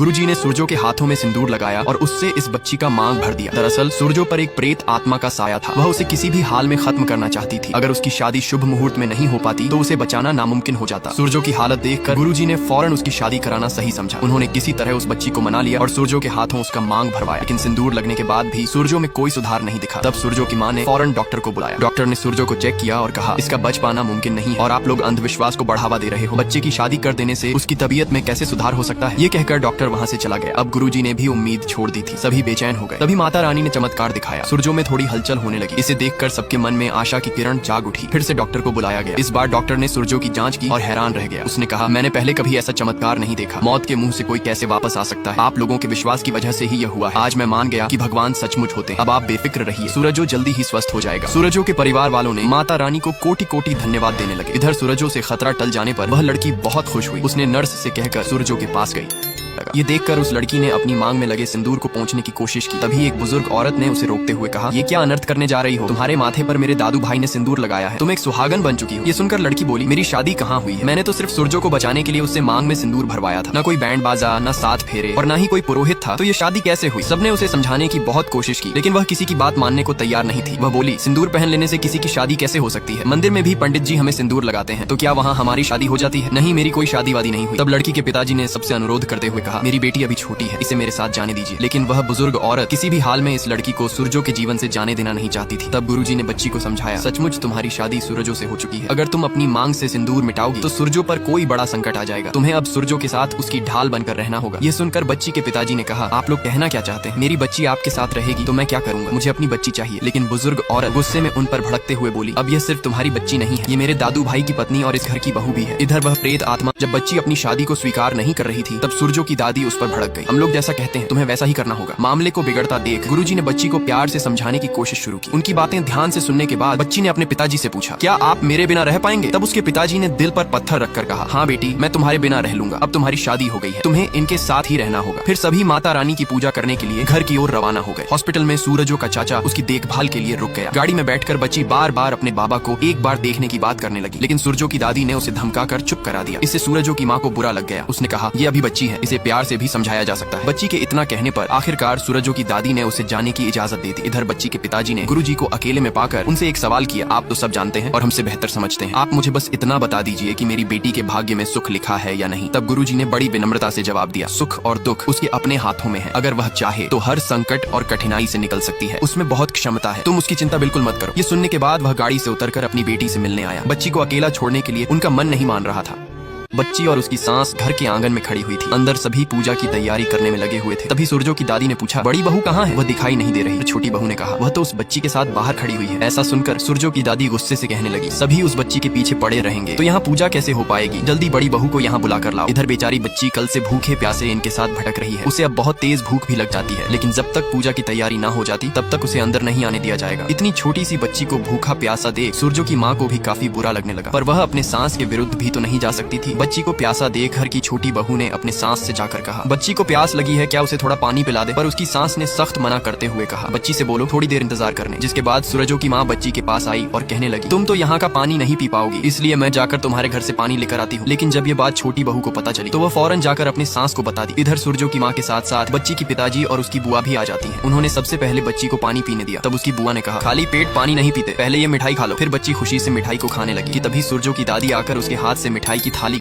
गुरुजी ने सूरजो के हाथों में सिंदूर लगाया और उससे इस बच्ची का मांग भर दिया। दरअसल सूरजो पर एक प्रेत आत्मा का साया था। वह उसे किसी भी हाल में खत्म करना चाहती थी। अगर उसकी शादी शुभ मुहूर्त में नहीं हो पाती तो उसे बचाना नामुमकिन हो जाता। सूरजो की हालत देखकर गुरुजी ने फौरन उसकी शादी कराना सही समझा। उन्होंने किसी तरह उस बच्ची को मना लिया और सूरजो के हाथों उसका मांग भरवाया। लेकिन सिंदूर लगने के बाद भी सूरजो में कोई सुधार नहीं दिखा। तब सूरजो की माँ ने फौरन डॉक्टर को बुलाया। डॉक्टर ने सूरजो को चेक किया और कहा, इसका बच पाना मुमकिन नहीं है और आप लोग अंधविश्वास को बढ़ावा दे रहे हो। बच्चे की शादी कर देने से उसकी तबीयत में कैसे सुधार हो सकता है। ये कहकर डॉक्टर वहाँ से चला गया। अब गुरुजी ने भी उम्मीद छोड़ दी थी। सभी बेचैन हो गए। तभी माता रानी ने चमत्कार दिखाया। सूरजो में थोड़ी हलचल होने लगी। इसे देखकर सबके मन में आशा की किरण जाग उठी। फिर से डॉक्टर को बुलाया गया। इस बार डॉक्टर ने सूरजो की जांच की और हैरान रह गया। उसने कहा, मैंने पहले कभी ऐसा चमत्कार नहीं देखा। मौत के मुंह से कोई कैसे वापस आ सकता है। आप लोगों के विश्वास की वजह से ही यह हुआ है। आज मैं मान गया कि भगवान सचमुच होते हैं। अब आप बेफिक्र रहिए, सूरजो जल्दी ही स्वस्थ हो जाएगा। सूरजो के परिवार वालों ने माता रानी को कोटि कोटि धन्यवाद देने लगे। इधर सूरजो से खतरा टल जाने पर वह लड़की बहुत खुश हुई। उसने नर्स से कहकर सूरजो के पास गई। ये देखकर उस लड़की ने अपनी मांग में लगे सिंदूर को पोंछने की कोशिश की। तभी एक बुजुर्ग औरत ने उसे रोकते हुए कहा, ये क्या अनर्थ करने जा रही हो? तुम्हारे माथे पर मेरे दादू भाई ने सिंदूर लगाया है। तुम एक सुहागन बन चुकी हो। ये सुनकर लड़की बोली, मेरी शादी कहाँ हुई है? मैंने तो सिर्फ सूरजो को बचाने के लिए उससे मांग में सिंदूर भरवाया था। न कोई बैंड बाजा, न 7 फेरे और न ही कोई पुरोहित था। तो ये शादी कैसे हुई? सबने उसे समझाने की बहुत कोशिश की, लेकिन वह किसी की बात मानने को तैयार नहीं थी। वह बोली, सिंदूर पहन लेने से किसी की शादी कैसे हो सकती है? मंदिर में भी पंडित जी हमें सिंदूर लगाते हैं, तो क्या वहाँ हमारी शादी हो जाती है? नहीं, मेरी कोई शादी वादी नहीं हुई। तब लड़की के पिताजी ने सबसे अनुरोध करते हुए कहा, मेरी बेटी अभी छोटी है, इसे मेरे साथ जाने दीजिए। लेकिन वह बुजुर्ग औरत किसी भी हाल में इस लड़की को सूरजो के जीवन से जाने देना नहीं चाहती थी। तब गुरुजी ने बच्ची को समझाया, सचमुच तुम्हारी शादी सूरजो से हो चुकी है। अगर तुम अपनी मांग से सिंदूर मिटाओगी तो सूरजो पर कोई बड़ा संकट आ जाएगा। तुम्हें अब सूरजो के साथ उसकी ढाल बनकर रहना होगा। ये सुनकर बच्ची के पिताजी ने कहा, आप लोग कहना क्या चाहते हैं? मेरी बच्ची आपके साथ रहेगी तो मैं क्या करूंगा? मुझे अपनी बच्ची चाहिए। लेकिन बुजुर्ग औरत गुस्से में उन पर भड़कते हुए बोली, अब यह सिर्फ तुम्हारी बच्ची नहीं है, ये मेरे दादू भाई की पत्नी और इस घर की बहू भी है। इधर वह प्रेत आत्मा जब बच्ची अपनी शादी को स्वीकार नहीं कर रही थी तब सूरजो की दादी उस पर भड़क गई। हम लोग जैसा कहते हैं तुम्हें वैसा ही करना होगा। मामले को बिगड़ता देख गुरुजी ने बच्ची को प्यार से समझाने की कोशिश शुरू की। उनकी बातें ध्यान से सुनने के बाद बच्ची ने अपने पिताजी से पूछा, क्या आप मेरे बिना रह पाएंगे? तब उसके पिताजी ने दिल पर पत्थर रखकर कहा, हाँ बेटी, मैं तुम्हारे बिना रह लूंगा। अब तुम्हारी शादी हो गई है, तुम्हें इनके साथ ही रहना होगा। फिर सभी माता रानी की पूजा करने के लिए घर की ओर रवाना हो गए। हॉस्पिटल में सूरजो का चाचा उसकी देखभाल के लिए रुक गया। गाड़ी में बैठकर बच्ची बार बार अपने बाबा को एक बार देखने की बात करने लगी, लेकिन सूरजो की दादी ने उसे धमकाकर चुप करा दिया। इससे सूरजो की माँ को बुरा लग गया। उसने कहा, ये अभी बच्ची है, इसे प्यार से भी समझाया जा सकता है। बच्ची के इतना कहने पर आखिरकार सूरजो की दादी ने उसे जाने की इजाजत दे दी। इधर बच्ची के पिताजी ने गुरुजी को अकेले में पाकर उनसे एक सवाल किया, आप तो सब जानते हैं और हमसे बेहतर समझते हैं, आप मुझे बस इतना बता दीजिए कि मेरी बेटी के भाग्य में सुख लिखा है या नहीं। तब गुरुजी ने बड़ी विनम्रता से जवाब दिया, सुख और दुख उसके अपने हाथों में है। अगर वह चाहे तो हर संकट और कठिनाई से निकल सकती है। उसमें बहुत क्षमता है, तुम उसकी चिंता बिल्कुल मत करो। ये सुनने के बाद वह गाड़ी से उतरकर अपनी बेटी से मिलने आया। बच्ची को अकेला छोड़ने के लिए उनका मन नहीं मान रहा था। बच्ची और उसकी सास घर के आंगन में खड़ी हुई थी। अंदर सभी पूजा की तैयारी करने में लगे हुए थे। तभी सूरजो की दादी ने पूछा, बड़ी बहू कहाँ है? वह दिखाई नहीं दे रही। छोटी बहू ने कहा, वह तो उस बच्ची के साथ बाहर खड़ी हुई है। ऐसा सुनकर सूरजो की दादी गुस्से से कहने लगी, सभी उस बच्ची के पीछे पड़े रहेंगे तो यहाँ पूजा कैसे हो पाएगी? जल्दी बड़ी बहू को यहाँ बुला कर लाओ। इधर बेचारी बच्ची कल से भूखे प्यासे इनके साथ भटक रही है। उसे अब बहुत तेज भूख भी लग जाती है, लेकिन जब तक पूजा की तैयारी ना हो जाती तब तक उसे अंदर नहीं आने दिया जाएगा। इतनी छोटी सी बच्ची को भूखा प्यासा देख सूरजो की माँ को भी काफी बुरा लगने लगा, पर वह अपने सास के विरुद्ध भी तो नहीं जा सकती थी। बच्ची को प्यासा घर की छोटी बहू ने अपने सास से जाकर कहा, बच्ची को प्यास लगी है, क्या उसे थोड़ा पानी पिला दे? पर उसकी सास ने सख्त मना करते हुए कहा, बच्ची से बोलो थोड़ी देर इंतजार करने। जिसके बाद सूरजो की माँ बच्ची के पास आई और कहने लगी, तुम तो यहाँ का पानी नहीं पी पाओगी, इसलिए मैं जाकर तुम्हारे घर से पानी लेकर आती हूँ। लेकिन जब ये बात छोटी बहू को पता चली तो वह फौरन जाकर अपनी सास को बता दी। इधर सूरजो की माँ के साथ साथ बच्ची की पिताजी और उसकी बुआ भी आ जाती है। उन्होंने सबसे पहले बच्ची को पानी पीने दिया। तब उसकी बुआ ने कहा, खाली पेट पानी नहीं पीते, पहले ये मिठाई खा लो। फिर बच्ची खुशी से मिठाई को खाने लगी कि तभी सूरजो की दादी आकर उसके हाथ से मिठाई की थाली